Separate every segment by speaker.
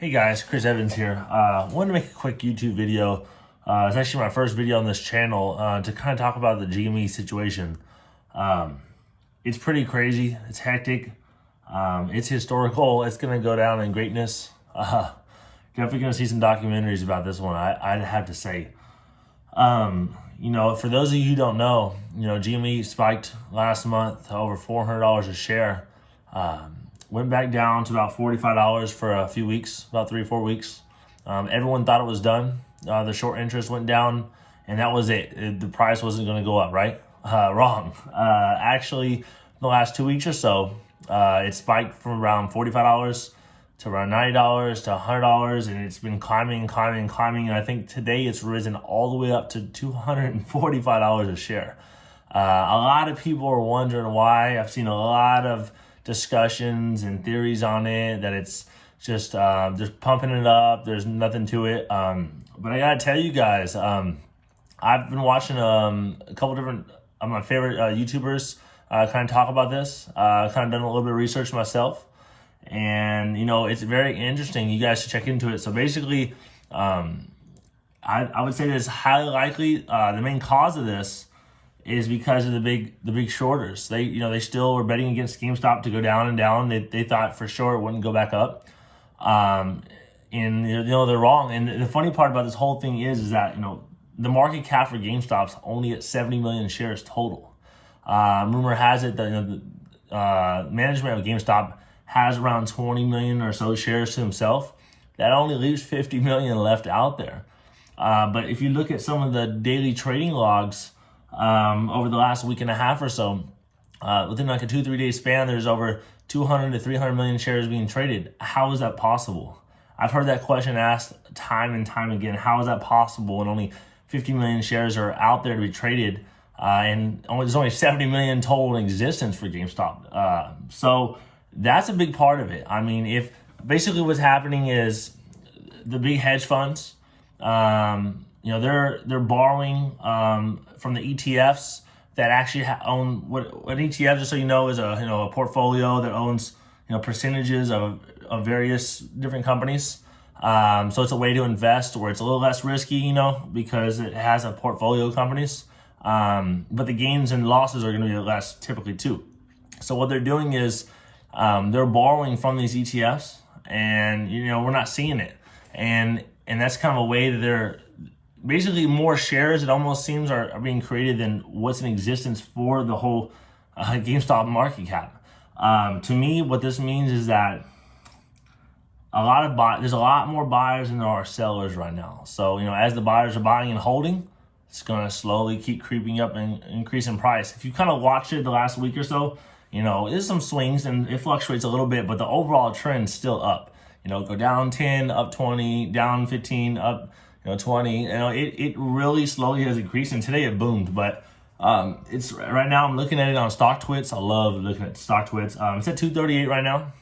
Speaker 1: Hey guys, Chris Evans here. Wanted to make a quick YouTube video. It's actually my first video on this channel to kind of talk about the GME situation. It's pretty crazy. It's hectic. It's historical. It's going to go down in greatness. Definitely going to see some documentaries about this one, I'd have to say. For those of you who don't know, GME spiked last month to over $400 a share. Went back down to about $45 for a few weeks, about 3 or 4 weeks. Everyone thought it was done. The short interest went down, and that was it. The price wasn't going to go up, right? Wrong. Actually, the last 2 weeks or so, it spiked from around $45 to around $90 to $100, and it's been climbing. And I think today it's risen all the way up to $245 a share. A lot of people are wondering why. I've seen a lot of discussions and theories on it that it's just pumping it up. There's nothing to it. But I gotta tell you guys, I've been watching a couple different of my favorite YouTubers kind of talk about this. Kind of done a little bit of research myself, and it's very interesting. You guys should check into it. So basically, I would say that it's highly likely the main cause of this is because of the big shorters. They still were betting against GameStop to go down and down. They thought for sure it wouldn't go back up. And they're wrong. And the funny part about this whole thing is that the market cap for GameStop's only at 70 million shares total. Rumor has it that the management of GameStop has around 20 million or so shares to himself. That only leaves 50 million left out there. But if you look at some of the daily trading logs, over the last week and a half or so, within like a 2-3 day span, there's over 200 to 300 million shares being traded. How is that possible? I've heard that question asked time and time again. How is that possible when only 50 million shares are out there to be traded, and there's only 70 million total in existence for GameStop? So that's a big part of it. I mean, if basically what's happening is the big hedge funds, they're borrowing from the ETFs that actually own what an ETF, just so you know, is a portfolio that owns percentages of various different companies. So it's a way to invest where it's a little less risky, because it has a portfolio of companies. But the gains and losses are going to be less typically too. So what they're doing is they're borrowing from these ETFs, and we're not seeing it, and that's kind of a way that they're basically more shares, it almost seems, are being created than what's in existence for the whole GameStop market cap. To me, what this means is that there's a lot more buyers than there are sellers right now. So, as the buyers are buying and holding, it's going to slowly keep creeping up and increase in price. If you kind of watch it the last week or so, there's some swings and it fluctuates a little bit, but the overall trend's still up. Go down 10, up 20, down 15, up 20. It really slowly has increased, and today it boomed. But it's right now I'm looking at it on StockTwits. I love looking at StockTwits. It's at 238 right now.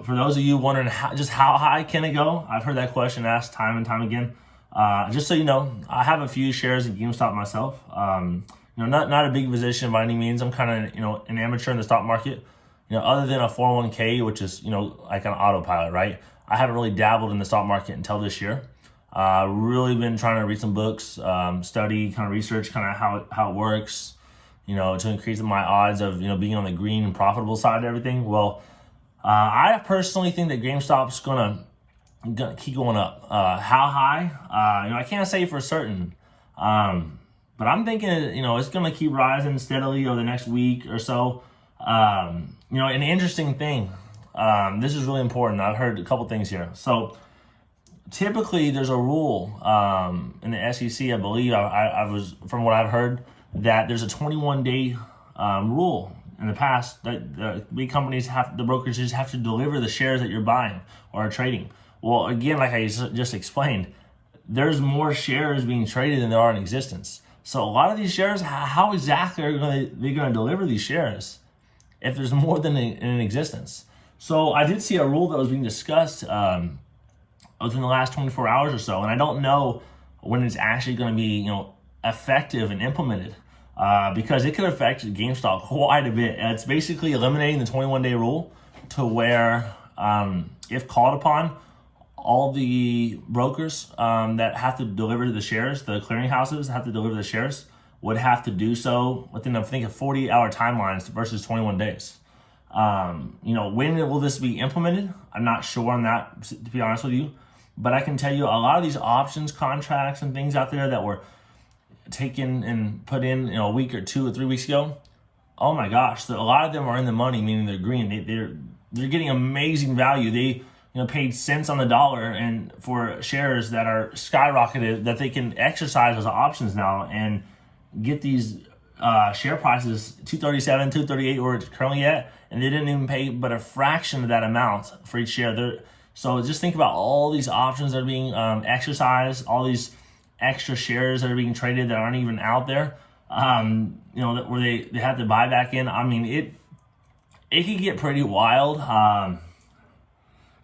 Speaker 1: For those of you wondering how high can it go, I've heard that question asked time and time again. Just so you know, I have a few shares in GameStop myself. Not a big position by any means. I'm kind of an amateur in the stock market. Other than a 401k, which is like an autopilot, right? I haven't really dabbled in the stock market until this year. Really been trying to read some books, study, kind of research kind of how it works, to increase my odds of being on the green and profitable side of everything. Well, I personally think that GameStop's gonna keep going up. How high? I can't say for certain, but I'm thinking it's gonna keep rising steadily over the next week or so. An interesting thing. This is really important. I've heard a couple things here. So typically there's a rule in the SEC, I believe, I was, from what I've heard, that there's a 21-day rule in the past that the big companies the brokerages have to deliver the shares that you're buying or are trading. Well, again, like I just explained, there's more shares being traded than there are in existence. So a lot of these shares, how exactly are they going to deliver these shares if there's more than in existence? So I did see a rule that was being discussed within the last 24 hours or so, and I don't know when it's actually going to be effective and implemented, because it could affect GameStop quite a bit. And it's basically eliminating the 21-day rule to where if called upon, all the brokers that have to deliver the shares, the clearinghouses that have to deliver the shares, would have to do so within, I think, a 48-hour timelines versus 21 days. When will this be implemented? I'm not sure on that, to be honest with you. But I can tell you a lot of these options contracts and things out there that were taken and put in, a week or 2 or 3 weeks ago. Oh my gosh, a lot of them are in the money, meaning they're green. They're getting amazing value. They paid cents on the dollar and for shares that are skyrocketed that they can exercise as options now and get these share prices 237, 238 where it's currently at, and they didn't even pay but a fraction of that amount for each share. So just think about all these options that are being exercised, all these extra shares that are being traded that aren't even out there, where they have to buy back in. I mean, it could get pretty wild. I'm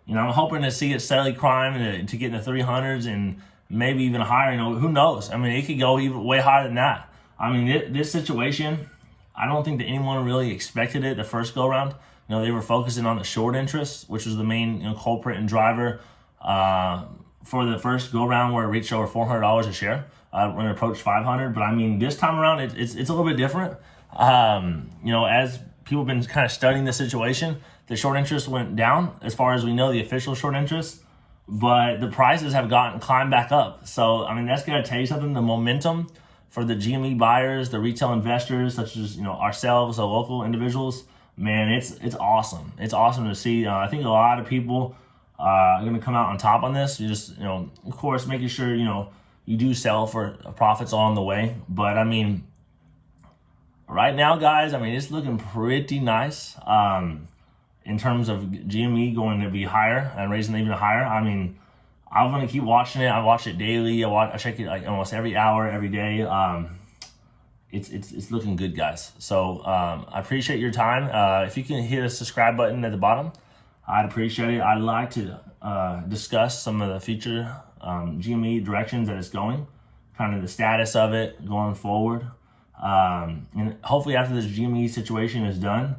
Speaker 1: hoping to see it steadily climb to get in the 300s and maybe even higher. Who knows? I mean, it could go even way higher than that. I mean, this situation, I don't think that anyone really expected it the first go around. They were focusing on the short interest, which was the main culprit and driver for the first go around, where it reached over $400 a share when it approached 500. But I mean, this time around, it's a little bit different. As people have been kind of studying the situation, the short interest went down as far as we know, the official short interest, but the prices have climbed back up. So I mean, that's gonna tell you something. The momentum for the GME buyers, the retail investors, such as ourselves, the local individuals, man, it's awesome. It's awesome to see. I think a lot of people are going to come out on top on this. You just, of course, making sure, you do sell for profits along the way. But I mean, right now, guys, I mean, it's looking pretty nice in terms of GME going to be higher and raising even higher. I mean, I'm going to keep watching it. I watch it daily. I check it like almost every hour, every day. It's looking good, guys. So I appreciate your time. If you can hit a subscribe button at the bottom, I'd appreciate it. I'd like to discuss some of the future GME directions that it's going, kind of the status of it going forward. And hopefully after this GME situation is done,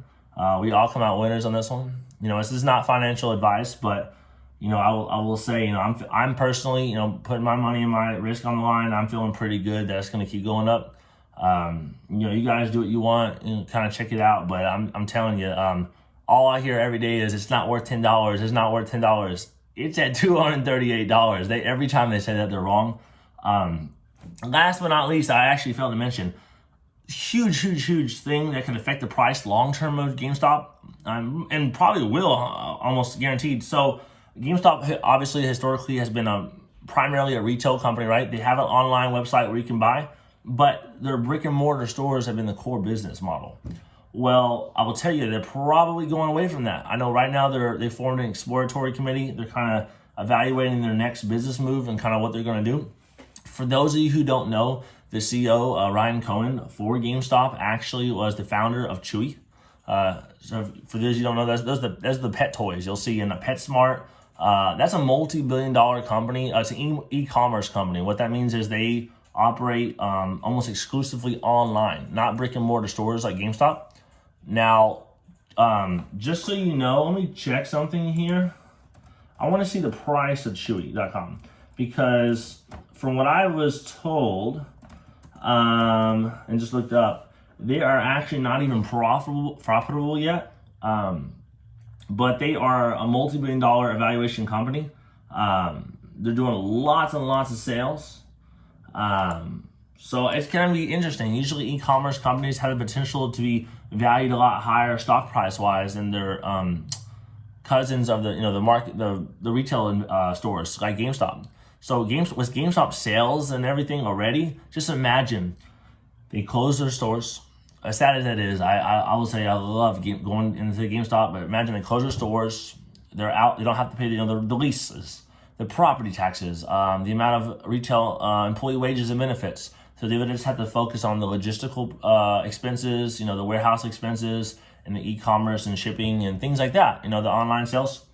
Speaker 1: we all come out winners on this one. This is not financial advice, but I will say, I'm personally, putting my money and my risk on the line. I'm feeling pretty good that it's going to keep going up. You guys do what you want and kind of check it out. But I'm telling you, all I hear every day is it's not worth $10. It's not worth $10. It's at $238. Every time they say that, they're wrong. Last but not least, I actually failed to mention huge thing that can affect the price long-term of GameStop, and probably will, almost guaranteed. So GameStop obviously historically has been primarily a retail company, right? They have an online website where you can buy, but their brick and mortar stores have been the core business model. Well, I will tell you, they're probably going away from that. I know right now they formed an exploratory committee. They're kind of evaluating their next business move and kind of what they're going to do. For those of you who don't know, the CEO, Ryan Cohen, for GameStop actually was the founder of Chewy. So for those you don't know, that's the pet toys you'll see in a PetSmart. That's a multi-billion-dollar company. It's an e-commerce company. What that means is they operate almost exclusively online, not brick and mortar stores like GameStop. Now, just so you know, let me check something here. I want to see the price of Chewy.com because from what I was told, and just looked up, they are actually not even profitable yet. But they are a multi-billion-dollar evaluation company. They're doing lots and lots of sales. So it's going to be interesting. Usually e-commerce companies have the potential to be valued a lot higher stock price wise than their cousins of the market, the retail stores like GameStop. So with GameStop sales and everything already, just imagine they close their stores. As sad as that is, I will say I love going into GameStop, but imagine they close their stores. They're out. They don't have to pay the leases, the property taxes, the amount of retail employee wages and benefits. So they would just have to focus on the logistical expenses, the warehouse expenses, and the e-commerce and shipping and things like that. The online sales.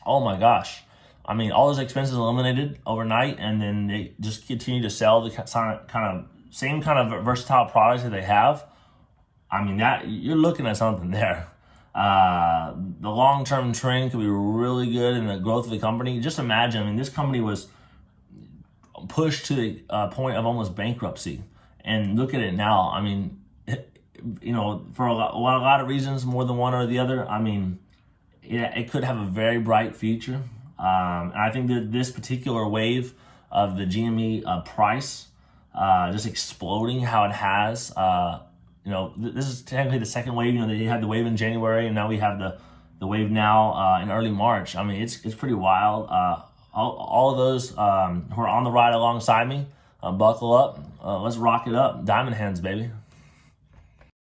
Speaker 1: Oh my gosh. I mean, all those expenses eliminated overnight, and then they just continue to sell the same kind of versatile products that they have. I mean, that you're looking at something there. The long-term trend could be really good in the growth of the company. Just imagine, I mean, this company was pushed to the point of almost bankruptcy. And look at it now. I mean, for a lot of reasons, more than one or the other, I mean, it could have a very bright future. And I think that this particular wave of the GME price just exploding how it has, this is technically the second wave. They had the wave in January, and now we have the wave now in early March. I mean, it's pretty wild. All of those who are on the ride alongside me, buckle up. Let's rock it up. Diamond hands, baby.